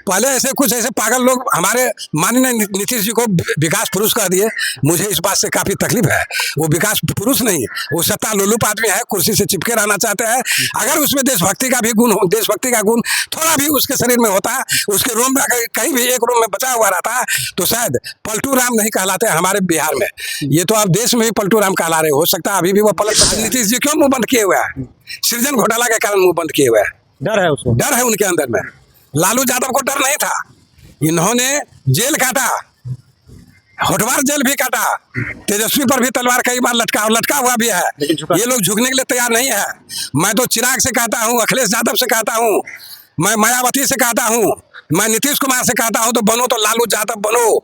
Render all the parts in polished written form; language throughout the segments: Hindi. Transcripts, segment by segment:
पहले ऐसे कुछ ऐसे पागल लोग हमारे माननीय नीतीश जी को विकास पुरुष कह दिए। मुझे इस बात से काफी तकलीफ है। वो विकास पुरुष नहीं, वो सत्ता लोलुप आदमी है, कुर्सी से चिपके रहना चाहते हैं। अगर उसमें देशभक्ति का भी गुण हो, देशभक्ति का गुण थोड़ा भी उसके शरीर में होता, उसके रोम में अगर कहीं भी एक रोम में बचा हुआ रहता, तो शायद पलटू राम नहीं कहलाते हमारे बिहार में। ये तो अब देश में भी पलटू राम कहला रहे, हो सकता है अभी भी वो पलट। नीतीश जी क्यों मुंह बंद किए हुए हैं? सृजन घोटाला के कारण मुंह बंद किए हुए हैं। डर है उसको, डर है उनके अंदर में। लालू यादव को डर नहीं था, इन्होंने जेल काटा, होटवार जेल भी काटा, तेजस्वी पर भी तलवार कई बार लटका हुआ भी है। ये लोग झुकने के लिए तैयार नहीं है। मैं तो चिराग से कहता हूँ, अखिलेश यादव से कहता हूँ, मैं मायावती से कहता हूँ, मैं नीतीश कुमार से कहता हूँ, तो बनो तो लालू यादव बनो,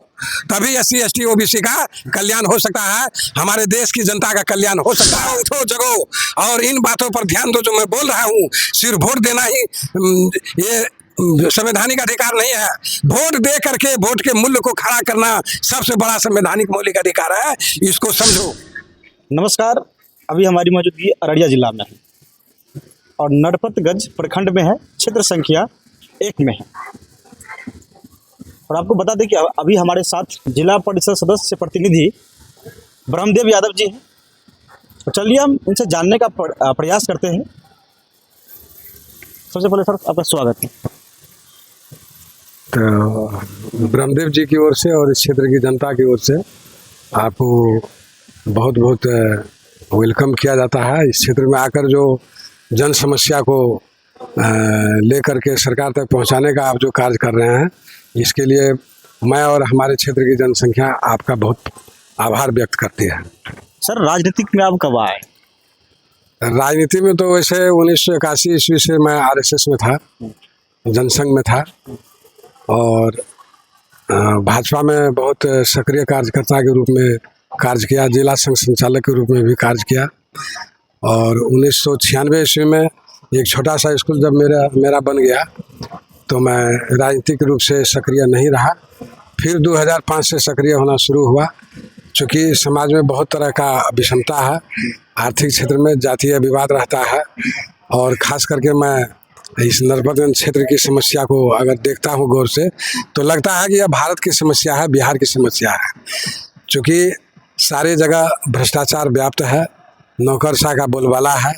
तभी SC ST OBC का कल्याण हो सकता है, हमारे देश की जनता का कल्याण हो सकता है। उठो जगो और इन बातों पर ध्यान दो जो मैं बोल रहा हूँ। सिर्फ वोट देना ही ये संवैधानिक अधिकार नहीं है। वोट दे करके वोट के मूल्य को खड़ा करना सबसे बड़ा संवैधानिक मौलिक अधिकार है, इसको समझो। नमस्कार, अभी हमारी मौजूदगी अररिया जिला में है और नरपतगंज प्रखंड में है, क्षेत्र संख्या 1 में है। और आपको बता दें कि अभी हमारे साथ जिला परिषद सदस्य प्रतिनिधि ब्रह्मदेव यादव जी हैं। तो चलिए हम इनसे जानने का प्रयास करते हैं। सबसे पहले सर आपका स्वागत है। तो ब्रह्मदेव जी की ओर से और इस क्षेत्र की जनता की ओर से आपको बहुत बहुत वेलकम किया जाता है। इस क्षेत्र में आकर जो जन समस्या को लेकर के सरकार तक पहुंचाने का आप जो कार्य कर रहे हैं, इसके लिए मैं और हमारे क्षेत्र की जनसंख्या आपका बहुत आभार व्यक्त करती है। सर, राजनीतिक में आप कब आए? राजनीति में तो वैसे 1981 ईस्वी से मैं RSS में था, जनसंघ में था और भाजपा में बहुत सक्रिय कार्यकर्ता के रूप में कार्य किया, जिला संघ संचालक के रूप में भी कार्य किया। और 1996 ईस्वी में एक छोटा सा स्कूल जब मेरा बन गया तो मैं राजनीतिक रूप से सक्रिय नहीं रहा। फिर 2005 से सक्रिय होना शुरू हुआ। चूँकि समाज में बहुत तरह का विषमता है, आर्थिक क्षेत्र में जातीय विवाद रहता है और ख़ास करके मैं इस नरपतगंज क्षेत्र की समस्या को अगर देखता हूँ गौर से, तो लगता है कि यह भारत की समस्या है, बिहार की समस्या है। चूँकि सारी जगह भ्रष्टाचार व्याप्त है, नौकरशाह का बोलबाला है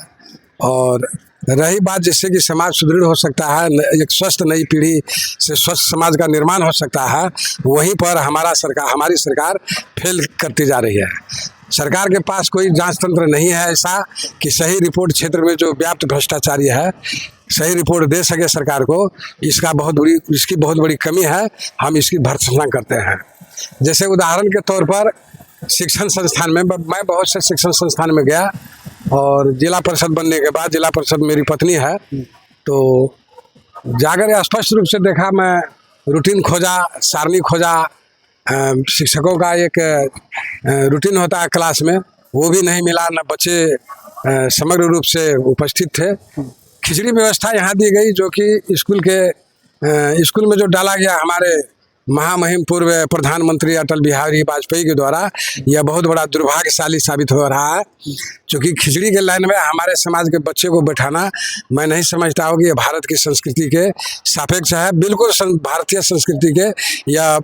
और रही बात जिससे कि समाज सुदृढ़ हो सकता है, एक स्वस्थ नई पीढ़ी से स्वस्थ समाज का निर्माण हो सकता है, वहीं पर हमारी सरकार फेल करती जा रही है। सरकार के पास कोई जांच तंत्र नहीं है ऐसा कि सही रिपोर्ट क्षेत्र में जो व्याप्त भ्रष्टाचारी है सही रिपोर्ट दे सके सरकार को। इसकी बहुत बड़ी कमी है, हम इसकी भर्त्सना करते हैं। जैसे उदाहरण के तौर पर शिक्षण संस्थान में मैं बहुत से शिक्षण संस्थान में गया और जिला परिषद बनने के बाद, जिला परिषद मेरी पत्नी है, तो जाकर स्पष्ट रूप से देखा, मैं रूटीन खोजा, सारणी खोजा, शिक्षकों का एक रूटीन होता है क्लास में, वो भी नहीं मिला, न बच्चे समग्र रूप से उपस्थित थे। खिचड़ी व्यवस्था यहाँ दी गई जो कि स्कूल में जो डाला गया हमारे महामहिम पूर्व प्रधानमंत्री अटल बिहारी वाजपेयी के द्वारा, यह बहुत बड़ा दुर्भाग्यशाली साबित हो रहा है। क्योंकि खिचड़ी के लाइन में हमारे समाज के बच्चे को बैठाना, मैं नहीं समझता हूँ कि यह भारत की संस्कृति के सापेक्ष है, बिल्कुल भारतीय संस्कृति के यह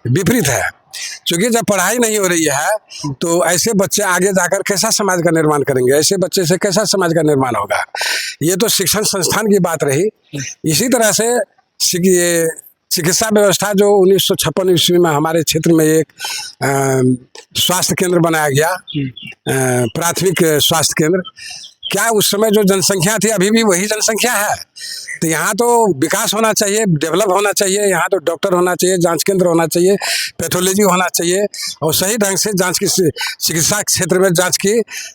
विपरीत है। क्योंकि जब पढ़ाई नहीं हो रही है तो ऐसे बच्चे आगे जाकर कैसा समाज का निर्माण करेंगे, ऐसे बच्चे से कैसा समाज का निर्माण होगा। ये तो शिक्षण संस्थान की बात रही। इसी तरह से चिकित्सा व्यवस्था जो 1956 ईस्वी में हमारे क्षेत्र में एक स्वास्थ्य केंद्र बनाया गया, प्राथमिक स्वास्थ्य केंद्र, क्या उस समय जो जनसंख्या थी अभी भी वही जनसंख्या है? तो यहाँ तो विकास होना चाहिए, डेवलप होना चाहिए, यहाँ तो डॉक्टर होना चाहिए, जांच केंद्र होना चाहिए, पैथोलॉजी होना चाहिए और सही ढंग से जांच की, चिकित्सा क्षेत्र में जांच की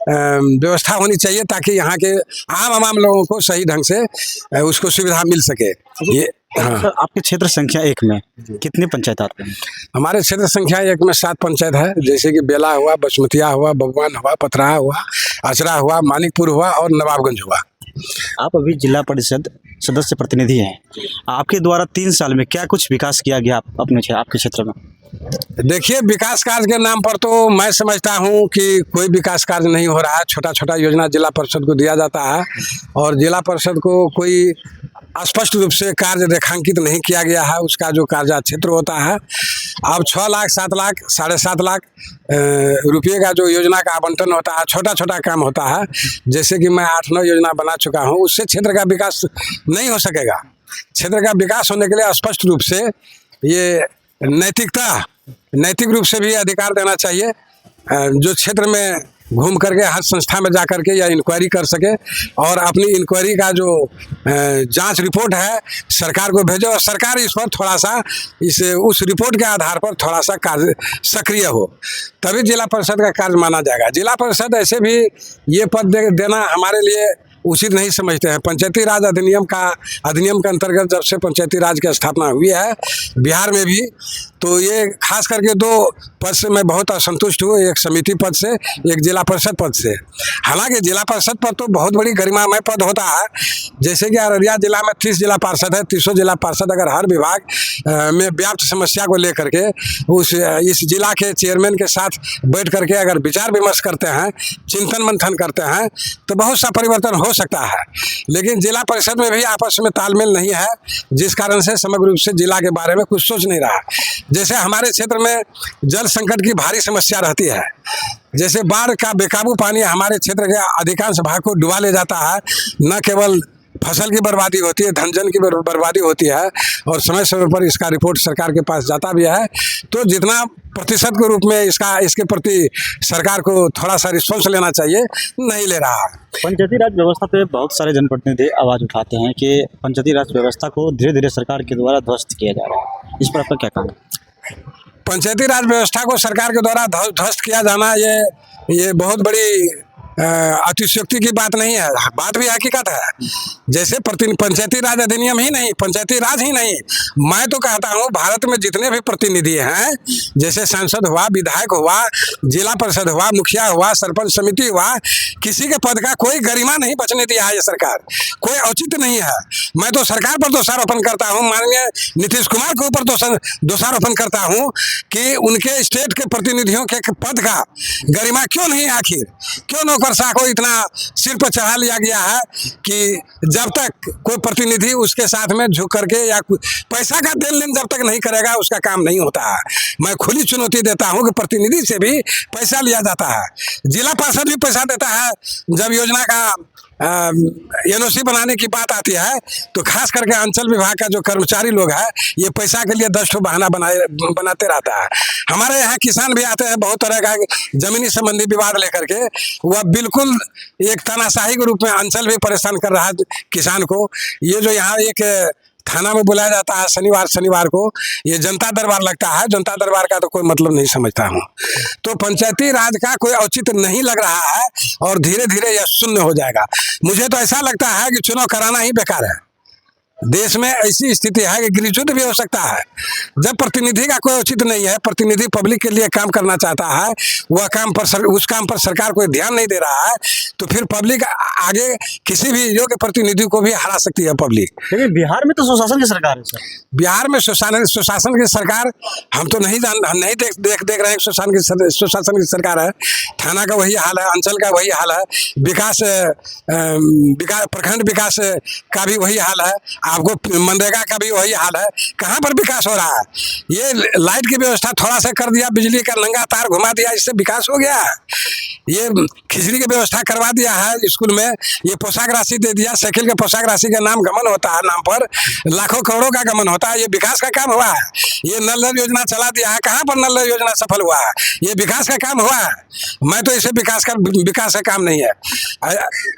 व्यवस्था होनी चाहिए ताकि यहाँ के आम लोगों को सही ढंग से उसको सुविधा मिल सके। ये हाँ। सर, आपके क्षेत्र संख्या 1 में कितनी पंचायत आते हैं? हमारे क्षेत्र संख्या 1 में 7 पंचायत है, जैसे कि बेला हुआ, बसमतिया हुआ, बगवान हुआ, पथराहा हुआ, अचरा हुआ, मानिकपुर हुआ और नवाबगंज हुआ। आप अभी जिला परिषद सदस्य प्रतिनिधि हैं, आपके द्वारा 3 साल में क्या कुछ विकास किया गया आपके क्षेत्र में? देखिए, विकास कार्य के नाम पर तो मैं समझता हूँ कि कोई विकास कार्य नहीं हो रहा है। छोटा छोटा योजना जिला परिषद को दिया जाता है और जिला परिषद को कोई स्पष्ट रूप से कार्य रेखांकित नहीं किया गया है। उसका जो कार्य क्षेत्र होता है, अब 6 लाख 7 लाख 7.5 लाख रुपये का जो योजना का आवंटन होता है, छोटा छोटा काम होता है। जैसे कि मैं 8-9 योजना बना चुका हूँ, उससे क्षेत्र का विकास नहीं हो सकेगा। क्षेत्र का विकास होने के लिए स्पष्ट रूप से ये नैतिक रूप से भी अधिकार देना चाहिए। जो क्षेत्र में घूम करके हर संस्था में जा करके या इंक्वायरी कर सके और अपनी इंक्वायरी का जो जांच रिपोर्ट है सरकार को भेजे और सरकार इस पर थोड़ा सा उस रिपोर्ट के आधार पर थोड़ा सा कार्य सक्रिय हो, तभी जिला परिषद का कार्य माना जाएगा। जिला परिषद ऐसे भी ये पद देना हमारे लिए उचित नहीं समझते हैं। पंचायती राज अधिनियम के अंतर्गत जब से पंचायती राज की स्थापना हुई है बिहार में भी, तो ये खास करके 2 पद से मैं बहुत असंतुष्ट हूँ, एक समिति पद से, एक जिला परिषद पद से। हालांकि जिला परिषद पद तो बहुत बड़ी गरिमामय पद होता है। जैसे कि अररिया जिला में 30 जिला पार्षद है, 30 जिला पार्षद अगर हर विभाग में व्याप्त समस्या को लेकर के इस जिला के चेयरमैन के साथ बैठ करके अगर विचार विमर्श करते हैं, चिंतन मंथन करते हैं, तो बहुत सा परिवर्तन हो सकता है। लेकिन जिला परिषद में भी आपस में तालमेल नहीं है, जिस कारण से समग्र रूप से जिला के बारे में कुछ सोच नहीं रहा। जैसे हमारे क्षेत्र में जल संकट की भारी समस्या रहती है, जैसे बाढ़ का बेकाबू पानी हमारे क्षेत्र के अधिकांश भाग को डुबा ले जाता है। न केवल फसल की बर्बादी होती है, धन जन की बर्बादी होती है और समय समय पर इसका रिपोर्ट सरकार के पास जाता भी है। तो जितना प्रतिशत के रूप में इसके प्रति सरकार को थोड़ा सा रिस्पॉन्स लेना चाहिए, नहीं ले रहा। पंचायती राज व्यवस्था पे बहुत सारे जनप्रतिनिधि आवाज़ उठाते हैं कि पंचायती राज व्यवस्था को धीरे धीरे सरकार के द्वारा ध्वस्त किया जा रहा है, इस पर आपका क्या कहना है? पंचायती राज व्यवस्था को सरकार के द्वारा ध्वस्त किया जाना ये बहुत बड़ी अतिशयोक्ति की बात नहीं है, बात भी हकीकत है। जैसे पंचायती राज अधिनियम ही नहीं, पंचायती राज ही नहीं, मैं तो कहता हूँ भारत में जितने भी प्रतिनिधि हैं, जैसे सांसद हुआ, विधायक हुआ, जिला परिषद हुआ, मुखिया हुआ, सरपंच समिति हुआ, किसी के पद का कोई गरिमा नहीं बचने दिया है ये सरकार, कोई औचित्य नहीं है। मैं तो सरकार पर दोषारोपण करता हूँ, माननीय नीतीश कुमार के ऊपर दोषारोपण करता हूँ कि उनके स्टेट के प्रतिनिधियों के पद का गरिमा क्यों नहीं, आखिर क्यों नौकरशाह को इतना सिर पर चढ़ा लिया गया है कि जब तक कोई प्रतिनिधि उसके साथ में झुक करके या पैसा का देन लेन जब तक नहीं करेगा उसका काम नहीं होता है। मैं खुली चुनौती देता हूं कि प्रतिनिधि से भी पैसा लिया जाता है, जिला पार्षद भी पैसा देता है। जब योजना का एनओसी बनाने की बात आती है तो खास करके अंचल विभाग का जो कर्मचारी लोग है ये पैसा के लिए 10 बहाना बनाते रहता है। हमारे यहाँ किसान भी आते हैं बहुत तरह का जमीनी संबंधी विवाद लेकर के, वह बिल्कुल एक तानाशाही के रूप में अंचल भी परेशान कर रहा है किसान को। ये जो यहाँ एक थाना में बुलाया जाता है शनिवार को, ये जनता दरबार लगता है, जनता दरबार का तो कोई मतलब नहीं समझता हूँ। तो पंचायती राज का कोई औचित्य नहीं लग रहा है और धीरे धीरे यह शून्य हो जाएगा। मुझे तो ऐसा लगता है कि चुनाव कराना ही बेकार है। देश में ऐसी स्थिति है कि गृहयुद्ध भी हो सकता है। जब प्रतिनिधि का कोई औचित्य नहीं है, प्रतिनिधि पब्लिक के लिए काम करना चाहता है, वह उस काम पर सरकार कोई ध्यान नहीं दे रहा है, तो फिर पब्लिक आगे किसी भी योग्य प्रतिनिधि को भी हरा सकती है पब्लिक। लेकिन बिहार में तो सुशासन की सरकार है सर। बिहार में सुशासन की सरकार हम तो नहीं देख रहे हैं। सुशासन की सरकार है, थाना का वही हाल है, अंचल का वही हाल है, प्रखंड विकास का भी वही हाल है, आपको मनरेगा का भी वही हाल है। कहाँ पर विकास हो रहा है? ये लाइट की व्यवस्था थोड़ा सा कर दिया, बिजली का नंगा तार घुमा दिया, इससे विकास हो गया। ये खिचड़ी की व्यवस्था करवा दिया है स्कूल में, ये पोशाक राशि दे दिया, साइकिल के पोशाक राशि का नाम गमन होता है, नाम पर लाखों करोड़ों का गमन होता है। ये विकास का काम हुआ है। ये नल योजना चला दिया है, कहाँ पर नल योजना सफल हुआ है? ये विकास का काम हुआ है? मैं तो इसे विकास का काम नहीं है।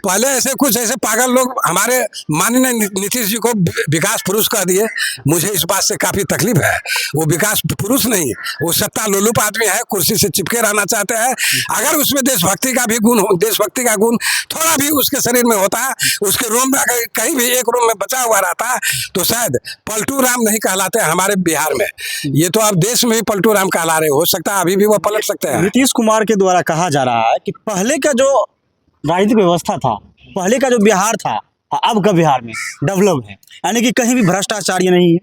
पहले ऐसे पागल लोग हमारे माननीय नीतीश जी को विकास पुरुष कह दिए। मुझे इस बात से काफी तकलीफ है। वो विकास पुरुष नहीं, वो सत्ता लोलुप आदमी है, कुर्सी से चिपके रहना चाहते हैं। अगर उसमें देशभक्ति का गुण थोड़ा भी उसके शरीर में होता, उसके रोम में अगर कहीं भी एक रोम में बचा हुआ रहता, तो शायद पलटू राम नहीं कहलाते हमारे बिहार में। ये तो अब देश में भी पलटू राम कहला रहे, हो सकता है अभी भी वो पलट सकते हैं। नीतीश कुमार के द्वारा कहा जा रहा है कि पहले का जो राजनीतिक व्यवस्था था, पहले का जो बिहार था, अब का बिहार में डेवलप है, यानी कि कहीं भी भ्रष्टाचार नहीं है।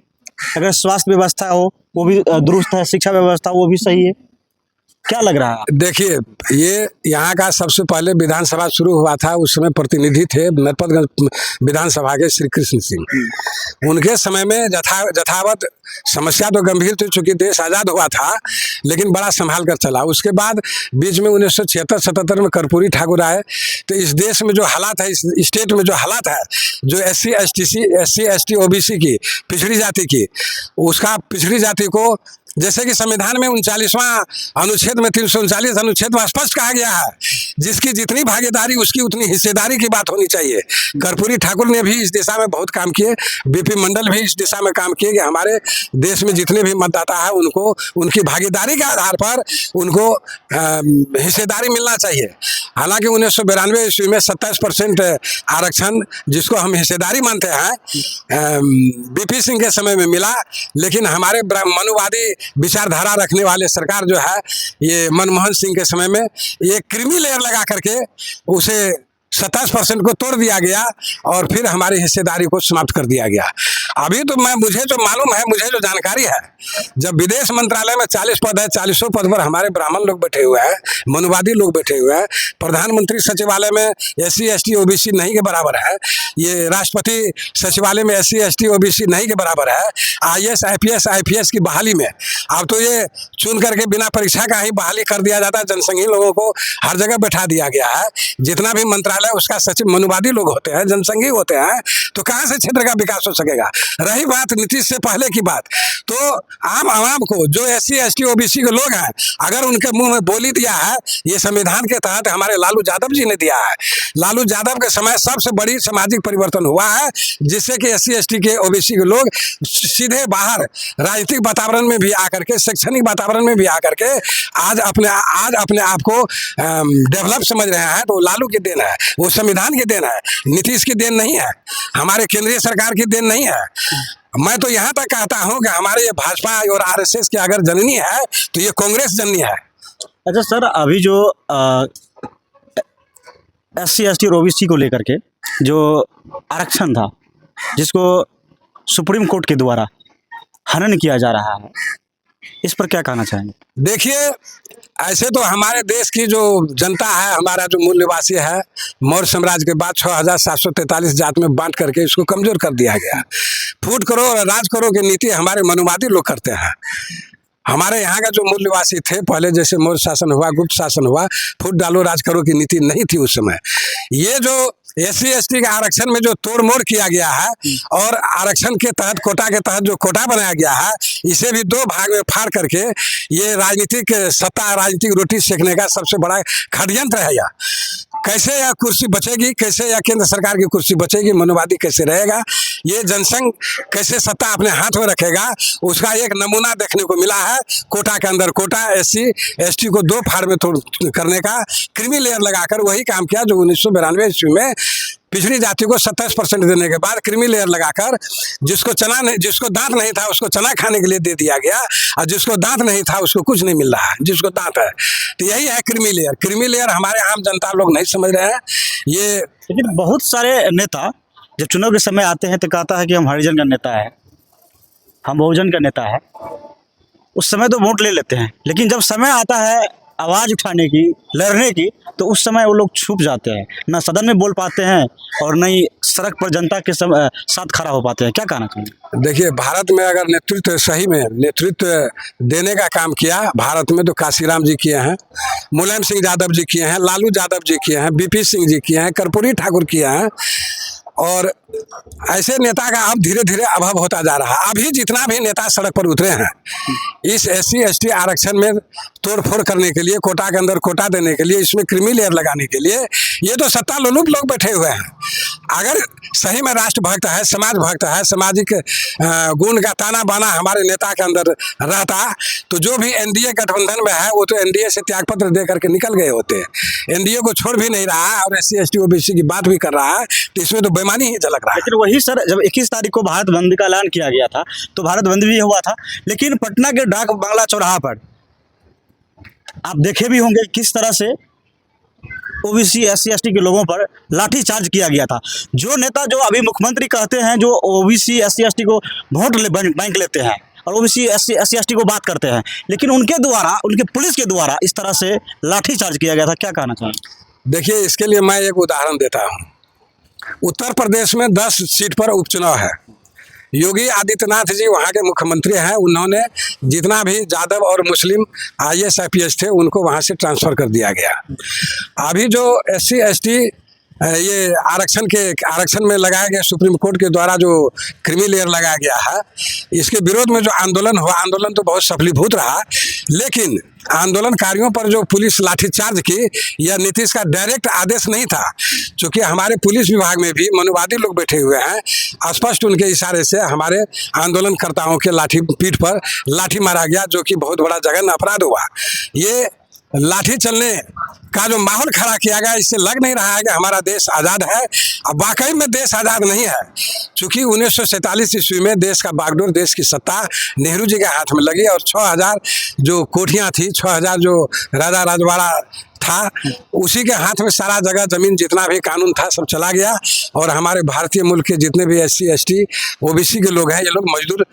अगर स्वास्थ्य व्यवस्था हो वो भी दुरुस्त है, शिक्षा व्यवस्था वो भी सही है, क्या लग रहा है? देखिए, ये यहाँ का सबसे पहले विधानसभा शुरू हुआ था, उस समय प्रतिनिधि थे नरपतगंज विधानसभा के श्री कृष्ण सिंह। उनके समय में यथावत समस्या तो गंभीर थी, चूंकि देश आज़ाद हुआ था, लेकिन बड़ा संभाल कर चला। उसके बाद बीच में 1976-77 में कर्पूरी ठाकुर आए, तो इस देश में जो हालात है, इस स्टेट में जो हालात है, जो SC ST OBC की पिछड़ी जाति की, उसका पिछड़ी जाति को जैसे कि संविधान में 39वां अनुच्छेद में 339 अनुच्छेद में स्पष्ट कहा गया है, जिसकी जितनी भागीदारी उसकी उतनी हिस्सेदारी की बात होनी चाहिए। कर्पूरी ठाकुर ने भी इस दिशा में बहुत काम किए, BP मंडल भी इस दिशा में काम किए कि हमारे देश में जितने भी मतदाता है उनको उनकी भागीदारी के आधार पर उनको हिस्सेदारी मिलना चाहिए। हालांकि 1992 ईस्वी में 27% आरक्षण, जिसको हम हिस्सेदारी मानते हैं, BP सिंह के समय में मिला, लेकिन हमारे मनुवादी विचारधारा रखने वाले सरकार जो है, ये मनमोहन सिंह के समय में ये क्रीमी लेयर लगा करके उसे 27% को तोड़ दिया गया और फिर हमारी हिस्सेदारी को समाप्त कर दिया गया। अभी तो मुझे जो मालूम है, मुझे जो जानकारी है, जब विदेश मंत्रालय में 40 पद है, 40 पद पर हमारे ब्राह्मण लोग बैठे हुए हैं, मनुवादी लोग बैठे हुए हैं। प्रधानमंत्री सचिवालय में SC ST OBC नहीं के बराबर है, ये राष्ट्रपति सचिवालय में SC ST OBC नहीं के बराबर है। IAS IPS IPS की बहाली में अब तो ये चुन करके बिना परीक्षा का ही बहाली कर दिया जाता है। जनसंघी लोगों को हर जगह बैठा दिया गया है। जितना भी मंत्रालय उसका सचिव मनुवादी लोग होते हैं, जनसंघी होते हैं, तो कहाँ से क्षेत्र का विकास हो सकेगा। रही बात नीतीश से पहले की बात, तो आम आवाम को जो SC ST OBC के लोग हैं, अगर उनके मुंह में बोली दिया है, ये संविधान के तहत हमारे लालू यादव जी ने दिया है। लालू यादव के समय सबसे बड़ी सामाजिक परिवर्तन हुआ है, जिससे कि SC ST के OBC के लोग सीधे बाहर राजनीतिक वातावरण में भी आकर के, शैक्षणिक वातावरण में भी आकर के आज अपने आप को डेवलप समझ रहे हैं। तो लालू की देन है, वो संविधान की देन है, नीतीश की देन नहीं है, हमारे केंद्रीय सरकार की देन नहीं है। मैं तो यहाँ तक कहता हूँ कि हमारे ये भाजपा और RSS की अगर जननी है तो ये कांग्रेस जननी है। अच्छा सर, अभी जो SC ST और OBC को लेकर के जो आरक्षण था, जिसको सुप्रीम कोर्ट के द्वारा हनन किया जा रहा है, इस पर क्या कहना चाहेंगे? देखिए, ऐसे तो हमारे देश की जो जनता है, हमारा जो मूल निवासी है, मौर्य साम्राज्य के बाद 6743 जात में बांट करके इसको कमजोर कर दिया गया। फूट करो और राज करो की नीति हमारे मनुवादी लोग करते हैं। हमारे यहाँ का जो मूल निवासी थे, पहले जैसे मौर्य शासन हुआ, गुप्त शासन हुआ, फूट डालो राज करो की नीति नहीं थी उस समय। ये जो SC ST के आरक्षण में जो तोड़ मोड़ किया गया है और आरक्षण के तहत, कोटा के तहत जो कोटा बनाया गया है, इसे भी 2 भाग में फाड़ करके ये राजनीतिक सत्ता, राजनीतिक रोटी सेकने का सबसे बड़ा षड्यंत्र है। यह कैसे यह कुर्सी बचेगी, कैसे यह केंद्र सरकार की कुर्सी बचेगी, मनुवादी कैसे रहेगा, ये जनसंघ कैसे सत्ता अपने हाथ में रखेगा, उसका एक नमूना देखने को मिला है। कोटा के अंदर कोटा, SC ST को 2 फाड़ में तोड़ करने का क्रीमी लेयर लगाकर वही काम किया जो 1992 ईस्वी में पिछड़ी जाति को 27% देने के बाद क्रीमी लेयर लगाकर, जिसको दांत नहीं था उसको चना खाने के लिए दे दिया गया, और जिसको दांत नहीं था उसको कुछ नहीं मिल रहा है, जिसको दांत है। तो यही है क्रीमी लेयर। क्रीमी लेयर हमारे आम जनता लोग नहीं समझ रहे हैं। ये लेकिन बहुत सारे नेता जब चुनाव के समय आते हैं तो कहता है कि हम हरिजन का नेता है, हम बहुजन का नेता है। उस समय तो वोट ले लेते हैं, लेकिन जब समय आता है आवाज़ उठाने की, लड़ने की, तो उस समय वो लोग छुप जाते हैं, ना सदन में बोल पाते हैं और न ही सड़क पर जनता के साथ खड़ा हो पाते हैं। क्या कहना चाहिए? देखिए, भारत में अगर नेतृत्व सही में नेतृत्व देने का काम किया, भारत में तो काशीराम जी किए हैं, मुलायम सिंह यादव जी किए हैं, लालू यादव जी किए हैं, BP सिंह जी किए हैं, कर्पूरी ठाकुर किए हैं, और ऐसे नेता का अब धीरे धीरे अभाव होता जा रहा है। अभी जितना भी नेता सड़क पर उतरे हैं इस SC ST आरक्षण में तोड़फोड़ करने के लिए, कोटा के अंदर कोटा देने के लिए, इसमें क्रीमी लेयर लगाने के लिए, ये तो सत्ता लोलुप लोग बैठे हुए हैं। अगर सही में राष्ट्रभक्त है, समाज भक्त है, सामाजिक गुण का ताना बाना हमारे नेता के अंदर रहता, तो जो भी NDA गठबंधन में है वो तो NDA से त्यागपत्र दे करके निकल गए होते। NDA को छोड़ भी नहीं रहा है और SC ST OBC की बात भी कर रहा है, तो इसमें तो बेईमानी ही झलक रहा है। लेकिन वही सर, जब 21 तारीख को भारत बंद का ऐलान किया गया था तो भारत बंद भी हुआ था, लेकिन पटना के डाक बांग्ला चौराहा पर आप देखे भी होंगे किस तरह से OBC SC ST के लोगों पर लाठीचार्ज किया गया था। जो नेता जो अभी मुख्यमंत्री कहते हैं, जो OBC SC ST को वोट बैंक लेते हैं, और ओबीसी SC ST को बात करते हैं, लेकिन उनके द्वारा, उनके पुलिस के द्वारा इस तरह से लाठीचार्ज किया गया था, क्या कहना चाहेंगे? देखिए, इसके लिए मैं एक उदाहरण देता हूँ। उत्तर प्रदेश में 10 सीट पर उपचुनाव है। योगी आदित्यनाथ जी वहाँ के मुख्यमंत्री हैं। उन्होंने जितना भी यादव और मुस्लिम IAS IPS थे उनको वहाँ से ट्रांसफ़र कर दिया गया। अभी जो SC ST ये आरक्षण में लगाया गया, सुप्रीम कोर्ट के द्वारा जो क्रीमी लेयर लगाया गया है, इसके विरोध में जो आंदोलन हुआ, आंदोलन तो बहुत सफलीभूत रहा, लेकिन आंदोलनकारियों पर जो पुलिस लाठीचार्ज की, यह नीतीश का डायरेक्ट आदेश नहीं था। क्योंकि हमारे पुलिस विभाग में भी मनुवादी लोग बैठे हुए हैं, स्पष्ट उनके इशारे से हमारे आंदोलनकर्ताओं के पीठ पर लाठी मारा गया, जो कि बहुत बड़ा जघन्य अपराध हुआ। ये लाठी चलने का जो माहौल खड़ा किया गया, इससे लग नहीं रहा है कि हमारा देश आज़ाद है। अब वाकई में देश आज़ाद नहीं है, क्योंकि 1947 ईस्वी में देश का बागडोर, देश की सत्ता नेहरू जी के हाथ में लगी और 6000 जो कोठियाँ थी, 6000 जो राजा राजवाड़ा था, उसी के हाथ में सारा जगह ज़मीन, जितना भी कानून था सब चला गया। और हमारे भारतीय मुल्क के जितने भी SC ST OBC के लोग हैं, ये लोग मजदूर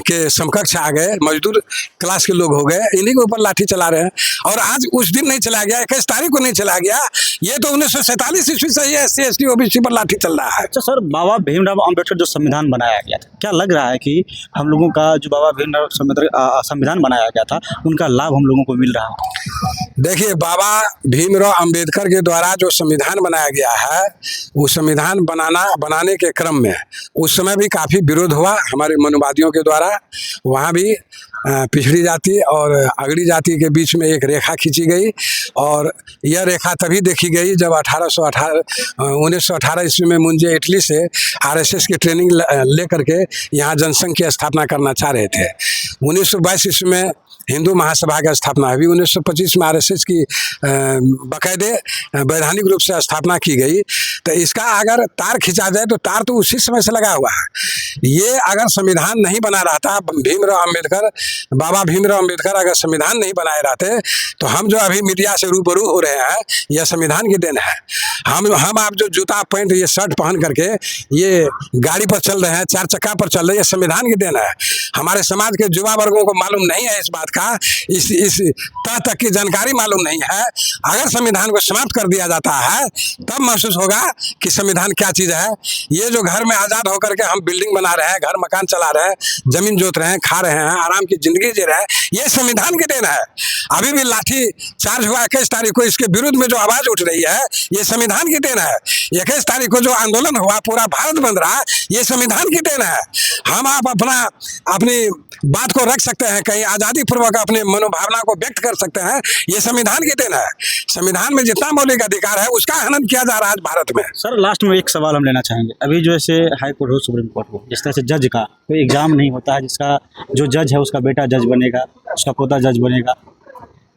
के समकक्ष आ गए, मजदूर क्लास के लोग हो गए, इन्हीं के ऊपर लाठी चला रहे हैं। और आज उस दिन नहीं चला गया, 21 तारीख को नहीं चला गया, ये तो 1947 ईस्वी से ही SC ST OBC पर लाठी चल रहा है। अच्छा सर, बाबा भीमराव अम्बेडकर जो संविधान बनाया गया था, क्या लग रहा है कि हम लोगों का जो बाबा भीमराव संविधान बनाया गया था, उनका लाभ हम लोगों को मिल रहा है? देखिए, बाबा भीमराव अंबेडकर के द्वारा जो संविधान बनाया गया है, वो संविधान बनाने के क्रम में उस समय भी काफ़ी विरोध हुआ हमारे मनुवादियों के द्वारा। वहाँ भी पिछड़ी जाति और अगड़ी जाति के बीच में एक रेखा खींची गई, और यह रेखा तभी देखी गई जब 1918 ईस्वी में मुंजे इटली से RSS की ट्रेनिंग लेकर के यहाँ जनसंघ की स्थापना करना चाह रहे थे। 1922 ईस्वी में हिंदू महासभा की स्थापना हुई। 1925 में RSS की बाकायदे वैधानिक रूप से स्थापना की गई। तो इसका अगर तार खींचा जाए तो तार तो उसी समय से लगा हुआ है। ये अगर संविधान नहीं बना रहता, बाबा भीमराव अम्बेडकर अगर संविधान नहीं बनाए रहते, तो हम जो अभी मीडिया से रूबरू हो रहे हैं, यह संविधान की देन है। हम आप जो जूता पैंट ये शर्ट पहन करके ये गाड़ी पर चल रहे हैं, 4 चक्का पर चल रहे हैं, ये संविधान की देन है। हमारे समाज के युवा वर्गों को मालूम नहीं है इस बात का, इस तक की जानकारी मालूम नहीं है। अगर संविधान को समाप्त कर दिया जाता है, तब महसूस होगा कि संविधान क्या चीज़ है। ये जो घर में आज़ाद होकर के हम बिल्डिंग बना रहे हैं, घर मकान चला रहे हैं, जमीन जोत रहे हैं, खा रहे हैं, आराम की जिंदगी जी रहे हैं, ये संविधान की देन है। अभी भी लाठी चार्ज हुआ 21 तारीख को, इसके विरुद्ध में जो आवाज़ उठ रही है, ये संविधान की देन है। 21 तारीख को जो आंदोलन हुआ, पूरा भारत बंद रहा, ये संविधान की देन है। हम आप अपनी बात को रख सकते हैं, कहीं आज़ादी पूर्वक अपने मनोभावना को व्यक्त कर सकते हैं, ये संविधान की देन है। संविधान में जितना मौलिक अधिकार है, उसका हनन किया जा रहा है भारत में। सर, लास्ट में एक सवाल हम लेना चाहेंगे। अभी जो ऐसे हाई कोर्ट हो, सुप्रीम कोर्ट हो, जिस तरह से जज का कोई एग्जाम नहीं होता है, जिसका जो जज है उसका बेटा जज बनेगा, उसका पोता जज बनेगा,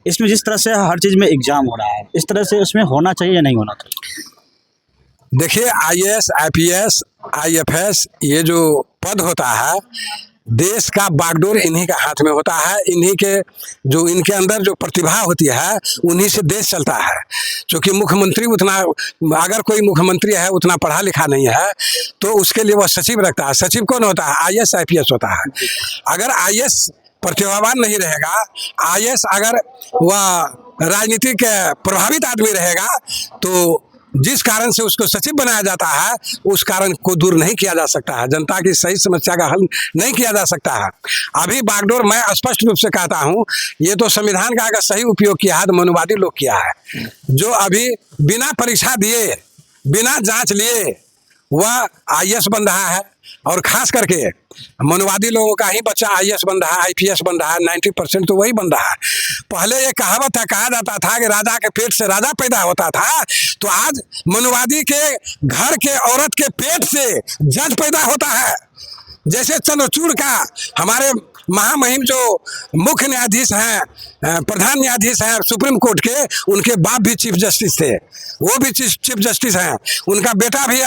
इसमें जिस तरह से हर चीज़ में एग्जाम हो रहा है, इस तरह से उसमें होना चाहिए या नहीं होना चाहिए? देखिए, IAS IPS IFS ये जो पद होता है, देश का बागडोर इन्हीं के हाथ में होता है। इन्हीं के जो इनके अंदर जो प्रतिभा होती है, उन्हीं से देश चलता है। क्योंकि मुख्यमंत्री उतना, अगर कोई मुख्यमंत्री है उतना पढ़ा लिखा नहीं है, तो उसके लिए वह सचिव रखता है। सचिव कौन होता है? IAS IPS होता है। अगर IAS प्रतिभावान नहीं रहेगा, IAS अगर वह राजनीतिक प्रभावित आदमी रहेगा, तो जिस कारण से उसको सचिव बनाया जाता है, उस कारण को दूर नहीं किया जा सकता है। जनता की सही समस्या का हल नहीं किया जा सकता है। अभी बागडोर मैं स्पष्ट रूप से कहता हूँ, ये तो संविधान का अगर सही उपयोग किया है तो मनुवादी लोग किया है। जो अभी बिना परीक्षा दिए, बिना जांच लिए वह IAS बन रहा है, और खास करके मनुवादी लोगों का ही बच्चा IAS बन रहा है, IPS बन रहा है, 90% तो वही बन रहा है। पहले ये कहावत था, कहा जाता था कि राजा के पेट से राजा पैदा होता था, तो आज मनुवादी के घर के औरत के पेट से जज पैदा होता है। जैसे चंद्रचूड़ का हमारे महामहिम जो मुख्य न्यायाधीश हैं, प्रधान न्यायाधीश हैं सुप्रीम कोर्ट के, उनके बाप भी चीफ जस्टिस थे, वो भी चीफ जस्टिस हैं। उनका बेटा भी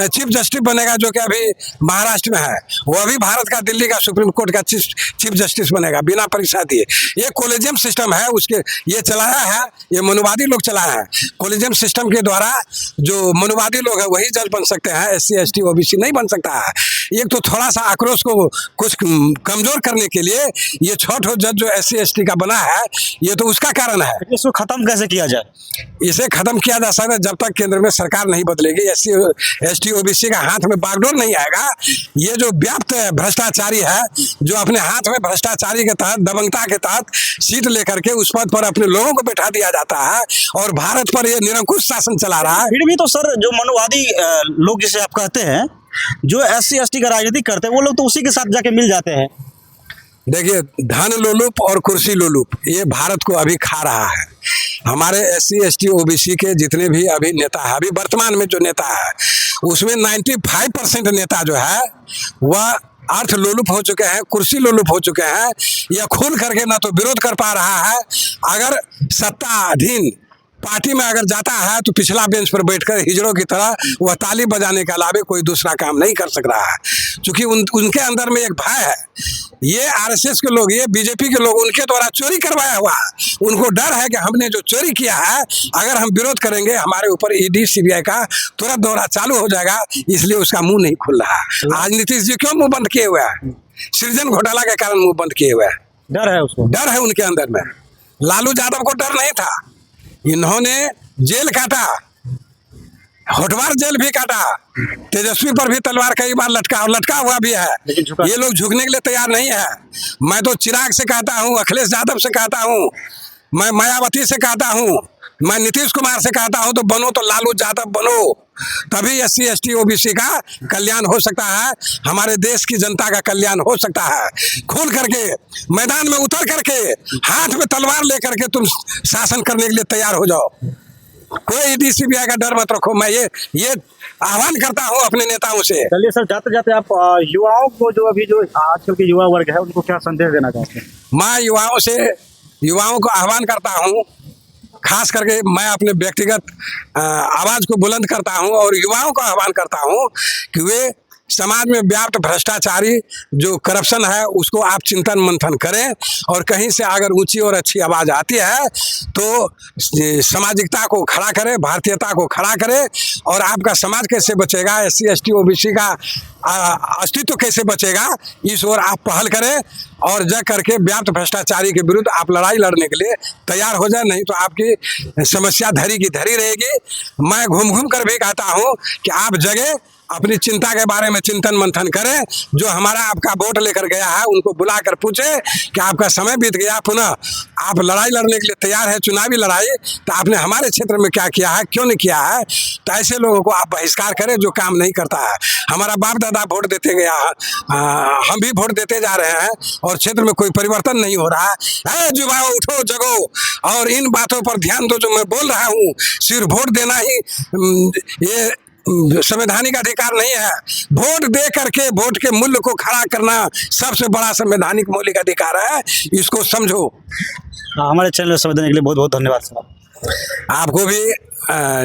चीफ जस्टिस बनेगा, जो कि अभी महाराष्ट्र में है। वो अभी भारत का, दिल्ली का सुप्रीम कोर्ट का चीफ जस्टिस बनेगा बिना परीक्षा दिए। ये कॉलेजियम सिस्टम है, उसके ये चलाया है, ये मनुवादी लोग चलाया है। कॉलेजियम सिस्टम के द्वारा जो मनुवादी लोग हैं वही जज बन सकते हैं, SC ST OBC नहीं बन सकता है। एक तो थोड़ा सा आक्रोश को कुछ कमजोर करने के लिए ये 6 जज जो SC/ST का बना है, ये तो उसका कारण है। इसको खत्म कैसे किया जाए? इसे खत्म किया जा सकता है जब तक केंद्र में सरकार नहीं बदलेगी, SC/ST OBC का हाथ में बागडोर नहीं आएगा। ये जो व्याप्त भ्रष्टाचारी है, जो अपने हाथ में भ्रष्टाचारी के तहत, दबंगता के तहत सीट लेकर के उस पद पर अपने लोगों को बैठा दिया जाता है और भारत पर ये निरंकुश शासन चला रहा है। फिर भी तो सर, जो मनुवादी लोग जिसे आप कहते हैं, जो SC/ST का राजनीति करते हैं, वो लोग तो उसी के साथ जाके मिल जाते हैं। देखिए, धन लोलुप और कुर्सी लोलुप ये भारत को अभी खा रहा है। हमारे SC/ST OBC के जितने भी अभी नेता है, अभी वर्तमान में जो नेता है, उसमें 95% नेता जो है वह अर्थ लोलुप हो चुके हैं, कुर्सी लोलुप हो चुके हैं। यह खुल करके ना तो विरोध कर पा रहा है, अगर सत्ताधीन पार्टी में अगर जाता है तो पिछला बेंच पर बैठकर हिजड़ों की तरह वह ताली बजाने के अलावा कोई दूसरा काम नहीं कर सक रहा है, क्योंकि उनके अंदर में एक भय है। ये RSS के लोग, ये BJP के लोग उनके द्वारा चोरी करवाया हुआ है। उनको डर है कि हमने जो चोरी किया है, अगर हम विरोध करेंगे हमारे ऊपर ED CBI का तुरंत दौरा चालू हो जाएगा, इसलिए उसका मुंह नहीं खुल रहा है। आज नीतीश जी क्यों मुंह बंद किए हुए हैं? सृजन घोटाला के कारण मुंह बंद किए हुए हैं। डर है उसको, डर है उनके अंदर में। लालू यादव को डर नहीं था, इन्होंने जेल काटा, होटवार जेल भी काटा, तेजस्वी पर भी तलवार कई बार लटका और लटका हुआ भी है। ये लोग झुकने के लिए तैयार नहीं है। मैं तो चिराग से कहता हूँ, अखिलेश यादव से कहता हूँ, मैं मायावती से कहता हूँ, मैं नीतीश कुमार से कहता हूँ, तो बनो तो लालू यादव बनो, तभी SC/ST OBC का कल्याण हो सकता है, हमारे देश की जनता का कल्याण हो सकता है। खोल करके मैदान में उतर करके हाथ में तलवार लेकर के तुम शासन करने के लिए तैयार हो जाओ। कोई ED CBI का डर मत रखो। मैं ये आह्वान करता हूँ अपने नेताओं से। चलिए सर, जाते जाते आप युवाओं को, जो अभी जो आजकल के युवा वर्ग है, उनको क्या संदेश देना चाहते हैं? मैं युवाओं को आह्वान करता हूँ, खास करके मैं अपने व्यक्तिगत आवाज़ को बुलंद करता हूँ और युवाओं को आह्वान करता हूँ कि वे समाज में व्याप्त भ्रष्टाचारी जो करप्शन है उसको आप चिंतन मंथन करें, और कहीं से अगर ऊंची और अच्छी आवाज़ आती है तो सामाजिकता को खड़ा करें, भारतीयता को खड़ा करें, और आपका समाज कैसे बचेगा, SC/ST OBC का अस्तित्व कैसे बचेगा, इस ओर आप पहल करें और जा करके व्याप्त भ्रष्टाचारी के विरुद्ध आप लड़ाई लड़ने के लिए तैयार हो जाए, नहीं तो आपकी समस्या धरी की धरी रहेगी। मैं घूम घूम कर भी कहता हूँ कि आप जगह अपनी चिंता के बारे में चिंतन मंथन करें। जो हमारा आपका वोट लेकर गया है उनको बुला कर पूछे कि आपका समय बीत गया, पुनः आप लड़ाई लड़ने के लिए तैयार है, चुनावी लड़ाई, तो आपने हमारे क्षेत्र में क्या किया है, क्यों नहीं किया है। तो ऐसे लोगों को आप बहिष्कार करें जो काम नहीं करता है। हमारा बाप दादा वोट देते गया, हम भी वोट देते जा रहे हैं और क्षेत्र में कोई परिवर्तन नहीं हो रहा है। युवाओं उठो जगो और इन बातों पर ध्यान दो जो मैं बोल रहा हूँ। सिर्फ वोट देना ही ये संवैधानिक अधिकार नहीं है। वोट दे करके वोट के मूल्य को खड़ा करना सबसे बड़ा संवैधानिक मौलिक अधिकार है, इसको समझो। हमारे चैनल में समय देने के लिए बहुत बहुत धन्यवाद सर। आपको भी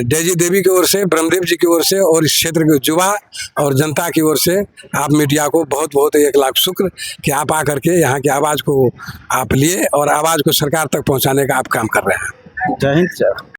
डेजी देवी की ओर से, ब्रह्मदेव जी की ओर से और इस क्षेत्र के युवा और जनता की ओर से आप मीडिया को बहुत बहुत 1 लाख शुक्र कि आप आकर के यहाँ की आवाज़ को आप लिए और आवाज़ को सरकार तक पहुँचाने का आप काम कर रहे हैं। जय हिंद।